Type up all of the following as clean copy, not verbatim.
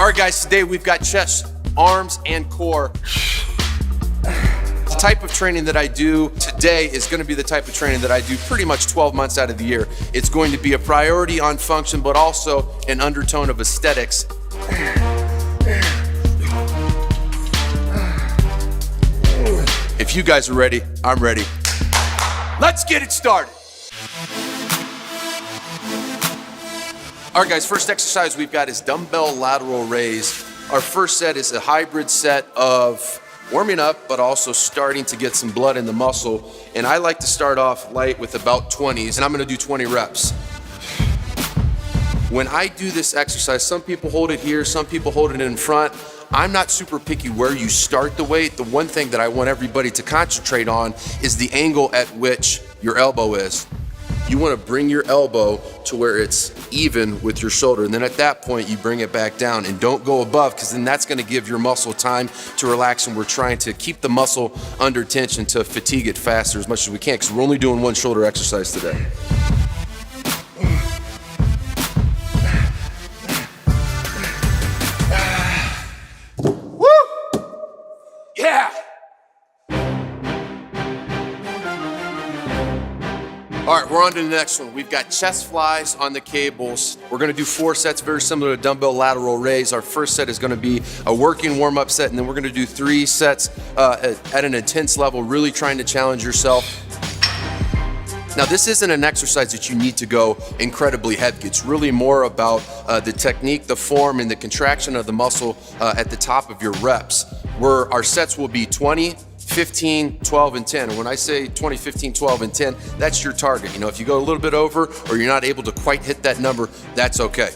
All right, guys, today we've got chest, arms, and core. The type of training that I do today is going to be the type of training that I do pretty much 12 months out of the year. It's going to be a priority on function, but also an undertone of aesthetics. If you guys are ready, I'm ready. Let's get it started. All right, guys, first exercise we've got is dumbbell lateral raise. Our first set is a hybrid set of warming up, but also starting to get some blood in the muscle. And I like to start off light with about 20s, and I'm gonna do 20 reps. When I do this exercise, some people hold it here, some people hold it in front. I'm not super picky where you start the weight. The one thing that I want everybody to concentrate on is the angle at which your elbow is. You want to bring your elbow to where it's even with your shoulder, and then at that point you bring it back down, and don't go above, because then that's going to give your muscle time to relax, and we're trying to keep the muscle under tension to fatigue it faster as much as we can, because we're only doing one shoulder exercise today. Woo! Yeah! All right, we're on to the next one. We've got chest flies on the cables. We're gonna do 4 sets, very similar to dumbbell lateral raise. Our first set is gonna be a working warm-up set, and then we're gonna do 3 sets at an intense level, really trying to challenge yourself. Now, this isn't an exercise that you need to go incredibly heavy. It's really more about the technique, the form, and the contraction of the muscle at the top of your reps, where our sets will be 20, 15, 12, and 10. And when I say 20, 15, 12, and 10, that's your target. You know, if you go a little bit over or you're not able to quite hit that number, that's okay.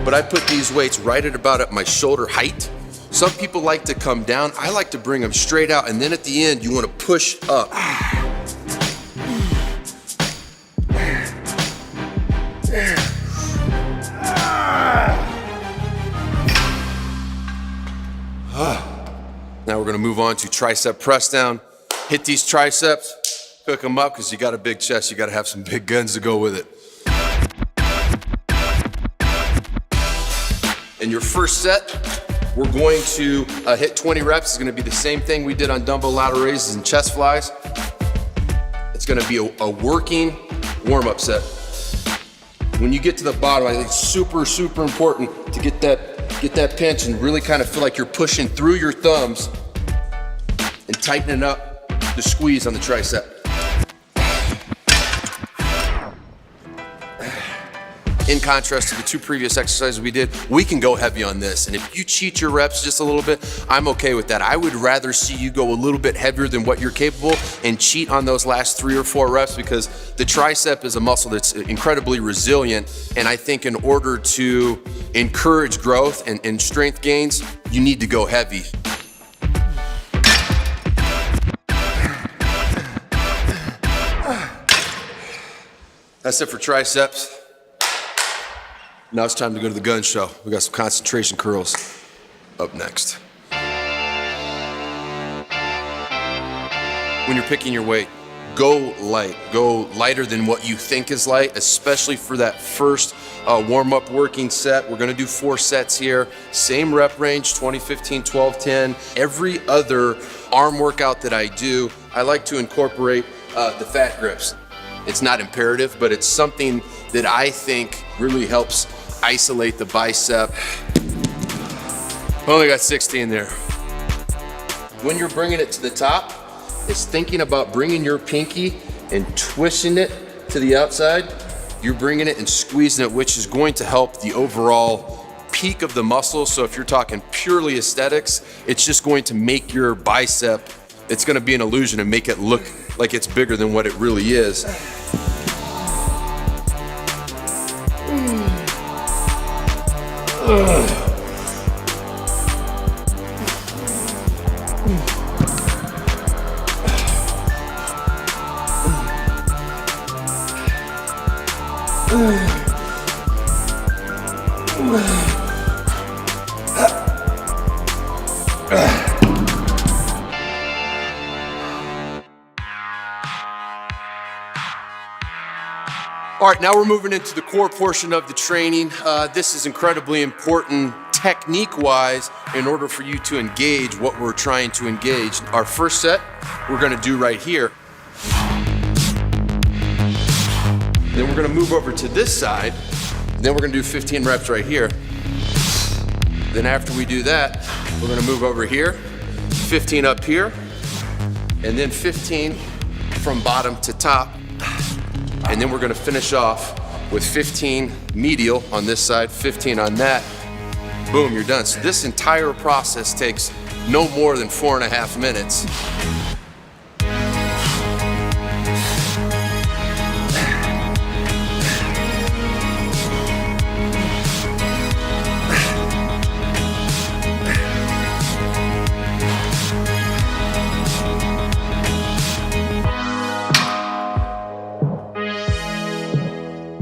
But I put these weights right at about at my shoulder height. Some people like to come down. I like to bring them straight out, and then at the end, you want to push up. Now we're gonna move on to tricep press down. Hit these triceps, cook them up, because you got a big chest, you gotta have some big guns to go with it. In your first set, we're going to hit 20 reps. It's gonna be the same thing we did on dumbbell lateral raises and chest flies. It's gonna be a working warm-up set. When you get to the bottom, I think it's super, super important to get that pinch and really kind of feel like you're pushing through your thumbs and tightening up the squeeze on the tricep. In contrast to the 2 previous exercises we did, we can go heavy on this. And if you cheat your reps just a little bit, I'm okay with that. I would rather see you go a little bit heavier than what you're capable and cheat on those last 3 or 4 reps, because the tricep is a muscle that's incredibly resilient. And I think in order to encourage growth and strength gains, you need to go heavy. That's it for triceps. Now it's time to go to the gun show. We got some concentration curls up next. When you're picking your weight, go light. Go lighter than what you think is light, especially for that first warm-up working set. We're gonna do 4 sets here. Same rep range, 20, 15, 12, 10. Every other arm workout that I do, I like to incorporate the fat grips. It's not imperative, but it's something that I think really helps isolate the bicep. Only got 60 in there. When you're bringing it to the top, it's thinking about bringing your pinky and twisting it to the outside. You're bringing it and squeezing it, which is going to help the overall peak of the muscle. So if you're talking purely aesthetics, it's just going to make your bicep, it's gonna be an illusion and make it look like it's bigger than what it really is. All right, now we're moving into the core portion of the training. This is incredibly important technique-wise in order for you to engage what we're trying to engage. Our first set, we're gonna do right here. Then we're gonna move over to this side. Then we're gonna do 15 reps right here. Then after we do that, we're gonna move over here, 15 up here, and then 15 from bottom to top. And then we're gonna finish off with 15 medial on this side, 15 on that. Boom, you're done. So this entire process takes no more than 4.5 minutes.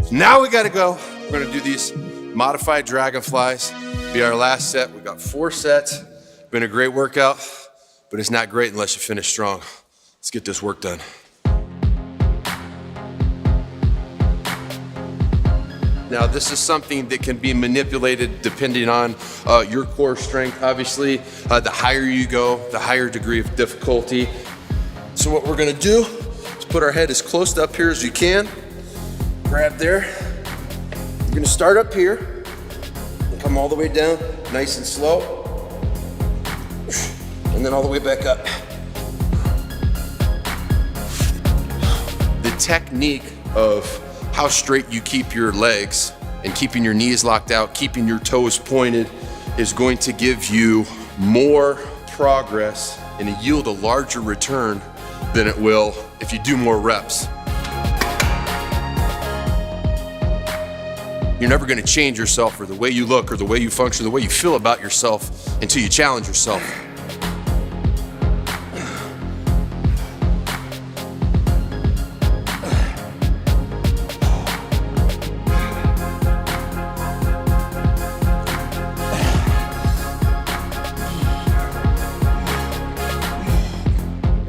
Now we gotta go. We're gonna do these modified dragonflies. Be our last set. We got 4 sets. Been a great workout, but it's not great unless you finish strong. Let's get this work done. Now, this is something that can be manipulated depending on your core strength. Obviously, the higher you go, the higher degree of difficulty. So what we're gonna do is put our head as close to up here as you can. Grab there. You're gonna start up here and come all the way down, nice and slow. And then all the way back up. The technique of how straight you keep your legs and keeping your knees locked out, keeping your toes pointed is going to give you more progress and yield a larger return than it will if you do more reps. You're never gonna change yourself or the way you look or the way you function, the way you feel about yourself until you challenge yourself.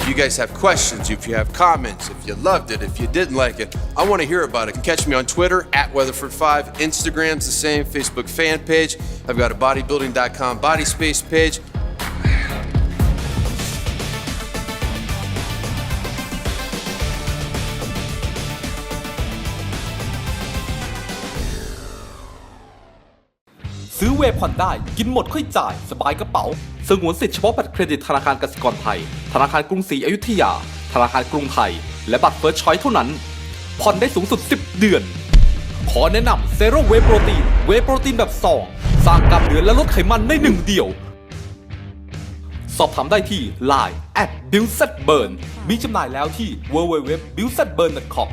If you guys have questions, if you have comments, if you loved it, if you didn't like it, I want to hear about it. You can catch me on Twitter @Weatherford5. Instagram's the same, Facebook fan page. I've got a bodybuilding.com body space page.ซื้อเวย์ผ่อนได้กินหมดค่อยจ่ายสบายกระเป๋าสงวนสิทธิ์เฉพาะบัตรเครดิตธนาคารกสิกรไทยธนาคารกรุงศรีอยุธยาธนาคารกรุงไทยและบัตรเฟิร์สชอยส์เท่านั้นผ่อนได้สูงสุด10 เดือนขอแนะนำเซโร่เวย์โปรตีนแบบซองสร้างกล้ามเนื้อและลดไขมันใน1 เดียวสอบถามได้ที่ Line @BuiildzBurn มีจำหน่ายแล้วที่ www.BuiildzBurn.com